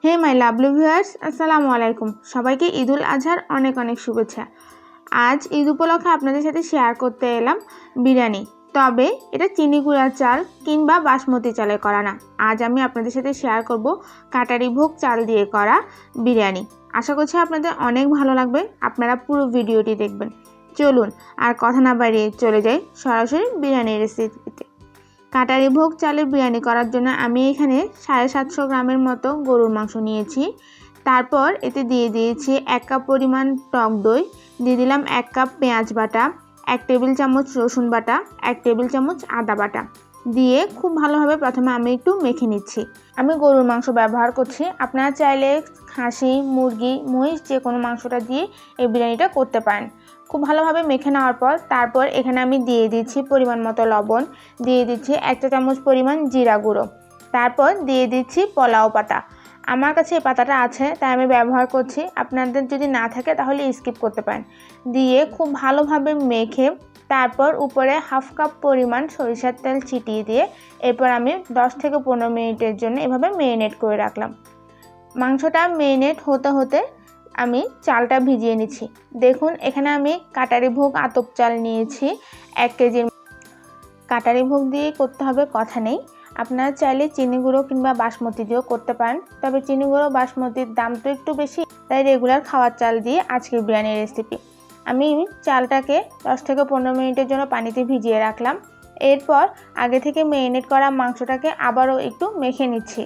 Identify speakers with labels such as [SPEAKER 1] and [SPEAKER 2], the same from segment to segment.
[SPEAKER 1] Hey my lovely viewers, আসসালামু আলাইকুম। সবাইকে ঈদুল আজহার অনেক অনেক শুভেচ্ছা। আজ ঈদ উপলক্ষে আপনাদের সাথে শেয়ার করতে এলাম বিরিয়ানি। তবে এটা চিনি গুঁড়ার চাল কিংবা বাসমতি চালে করা না। আজ আমি আপনাদের সাথে শেয়ার করব কাটারি ভোগ চাল দিয়ে করা বিরিয়ানি। আশা করছি আপনাদের অনেক ভালো লাগবে। আপনারা পুরো ভিডিওটি দেখবেন। চলুন আর কথা না বাড়িয়ে চলে যাই সরাসরি বিরিয়ানির রেসিপিতে। কাটারি ভোগ চালের বিরিয়ানি করার জন্য আমি এখানে 750 গ্রামের মতো গরুর মাংস নিয়েছি। তারপর এতে দিয়ে দিয়েছি 1 কাপ পরিমাণ টক দই, দিয়ে দিলাম 1 কাপ পেঁয়াজ বাটা, 1 টেবিল চামচ রসুন বাটা, 1 টেবিল চামচ আদা বাটা দিয়ে খুব ভালোভাবে প্রথমে আমি একটু মেখে নিচ্ছি। আমি গরুর মাংস ব্যবহার করছি, আপনারা চাইলে খাসি, মুরগি, মহিষ যে কোনো মাংসটা দিয়ে এই বিরিয়ানিটা করতে পারেন। খুব ভালোভাবে মেখে নেওয়ার পর তারপর এখানে আমি দিয়ে দিচ্ছি পরিমাণ মতো লবণ, দিয়ে দিচ্ছি 1 চা চামচ পরিমাণ জিরা গুঁড়ো, তারপর দিয়ে দিচ্ছি পোলাও পাতা। আমার কাছে এই পাতাটা আছে তাই আমি ব্যবহার করছি, আপনাদের যদি না থাকে তাহলে স্কিপ করতে পারেন। দিয়ে খুব ভালোভাবে মেখে তারপর উপরে 1/2 কাপ পরিমাণ সরিষার তেল ছিটিয়ে দিয়ে এরপর আমি 10 থেকে 15 মিনিটের জন্য এভাবে মেরিনেট করে রাখলাম। মাংসটা মেরিনেট হতে হতে আমি চালটা ভিজিয়ে নিচ্ছি। দেখুন এখানে আমি কাটারি ভোগ আতপ চাল নিয়েছি 1 কেজির। কাটারি ভোগ দিয়ে করতে হবে কথা নেই, আপনারা চাইলে চিনি গুঁড়ো কিংবা বাসমতি দিয়েও করতে পারেন। তবে চিনি গুঁড়ো বাসমতির দাম তো একটু বেশি, তাই রেগুলার খাওয়ার চাল দিয়ে আজকের বিরিয়ানির রেসিপি। আমি চালটাকে 10 থেকে 15 মিনিটের জন্য পানিতে ভিজিয়ে রাখলাম। এরপর আগে থেকে মেরিনেট করা মাংসটাকে আবারও একটু মেখে নিচ্ছি।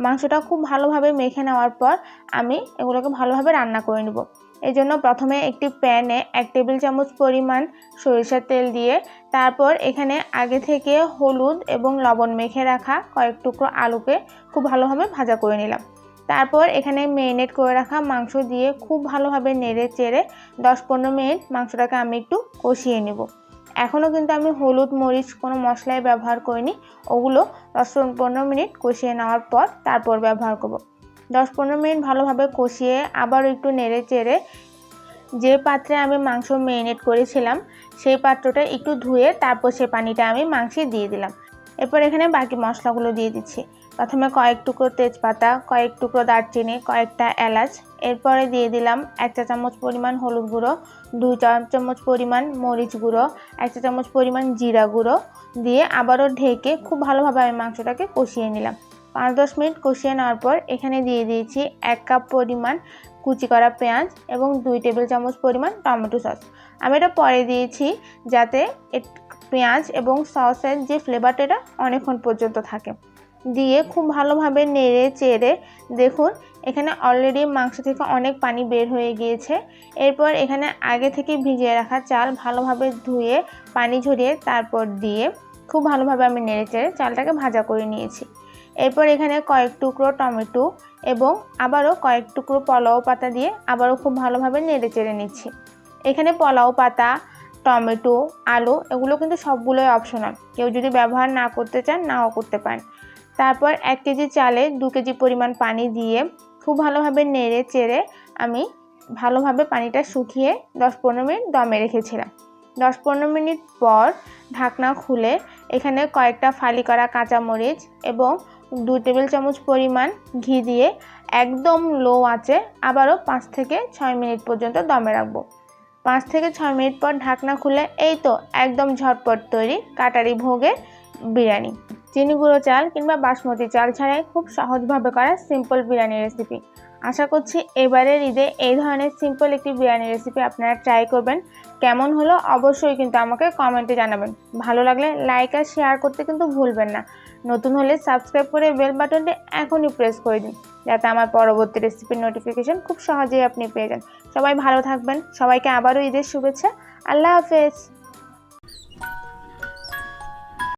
[SPEAKER 1] মাংসটা খুব ভালোভাবে মেখে নেওয়ার পর আমি এগুলোকে ভালোভাবে রান্না করে নেব। এই জন্য প্রথমে একটি প্যানে 1 টেবিল চামচ পরিমাণ সরিষার তেল দিয়ে তারপর এখানে আগে থেকে হলুদ এবং লবণ মেখে রাখা কয়েক টুকরো আলুকে খুব ভালোভাবে ভাজা করে নিলাম। তারপর এখানে মেরিনেট করে রাখা মাংস দিয়ে খুব ভালোভাবে নেড়ে চেড়ে 10-15 মিনিট মাংসটাকে আমি একটু কষিয়ে নেব। এখনও কিন্তু আমি হলুদ মরিচ কোনো মশলাই ব্যবহার করিনি, ওগুলো 10-15 মিনিট কষিয়ে নেওয়ার পর তারপর ব্যবহার করব। 10-15 মিনিট ভালোভাবে কষিয়ে আবার একটু নেড়ে চেড়ে যে পাত্রে আমি মাংস মেরিনেট করেছিলাম সেই পাত্রটা একটু ধুয়ে তারপর সে পানিটা আমি মাংসে দিয়ে দিলাম। এরপর এখানে বাকি মশলাগুলো দিয়ে দিচ্ছি। প্রথমে কয়েক টুকরো তেজপাতা, কয়েক টুকরো দারচিনি, কয়েকটা এলাচ, এরপরে দিয়ে দিলাম 1 চা চামচ পরিমাণ হলুদ গুঁড়ো, 2 চা চামচ পরিমাণ মরিচ গুঁড়ো, 1 চা চামচ পরিমাণ জিরা গুঁড়ো দিয়ে আবারও ঢেকে খুব ভালোভাবে আমি মাংসটাকে কষিয়ে নিলাম। 5-10 মিনিট কষিয়ে নেওয়ার পর এখানে দিয়ে দিয়েছি 1 কাপ পরিমাণ কুচি করা পেঁয়াজ এবং 2 টেবিল চামচ পরিমাণ টমেটো সস। আমি এটা পরে দিয়েছি যাতে পেঁয়াজ এবং সসের যে ফ্লেভারটা এটা অনেকক্ষণ পর্যন্ত থাকে। দিয়ে খুব ভালোভাবে নেড়ে চেড়ে দেখুন এখানে অলরেডি মাংস থেকে অনেক পানি বের হয়ে গিয়েছে। এরপর এখানে আগে থেকে ভিজিয়ে রাখা চাল ভালোভাবে ধুয়ে পানি ঝরিয়ে তারপর দিয়ে খুব ভালোভাবে আমি নেড়ে চেড়ে চালটাকে ভাজা করে নিয়েছি। এরপর এখানে কয়েক টুকরো টমেটো এবং আবারও কয়েক টুকরো পোলাও পাতা দিয়ে আবারও খুব ভালোভাবে নেড়ে চেড়ে নিচ্ছি। এখানে পোলাও পাতা, টমেটো, আলু এগুলো কিন্তু সবগুলোই অপশনাল, কেউ যদি ব্যবহার না করতে চান নাও করতে পারেন। তারপর 1 কেজি চালে 2 কেজি পরিমাণ পানি দিয়ে খুব ভালোভাবে নেড়ে চেড়ে আমি ভালোভাবে পানিটা শুকিয়ে 10-15 মিনিট দমে রেখেছিলাম। 10-15 মিনিট পর ঢাকনা খুলে এখানে কয়েকটা ফালি করা কাঁচামরিচ এবং 2 টেবিল চামচ পরিমাণ ঘি দিয়ে একদম লো আঁচে আবারও 5 থেকে 6 মিনিট পর্যন্ত দমে রাখবো। 5 থেকে 6 মিনিট পর ঢাকনা খুলে এই তো একদম ঝটপট তৈরি কাটারি ভোগের বিরিয়ানি। চিনি গুঁড়ো চাল কিংবা বাসমতি চাল ছাড়াই খুব সহজভাবে করা সিম্পল বিরিয়ানি রেসিপি। আশা করছি এবারের ঈদে এই ধরনের সিম্পল একটি বিরিয়ানি রেসিপি আপনারা ট্রাই করবেন। কেমন হলো অবশ্যই কিন্তু আমাকে কমেন্টে জানাবেন। ভালো লাগলে লাইক আর শেয়ার করতে কিন্তু ভুলবেন না। নতুন হলে সাবস্ক্রাইব করে বেল বাটনটি এখনই প্রেস করে দিন যাতে আমার পরবর্তী রেসিপির নোটিফিকেশন খুব সহজেই আপনি পেয়ে যান। সবাই ভালো থাকবেন। সবাইকে আবারও ঈদের শুভেচ্ছা। আল্লাহ হাফেজ।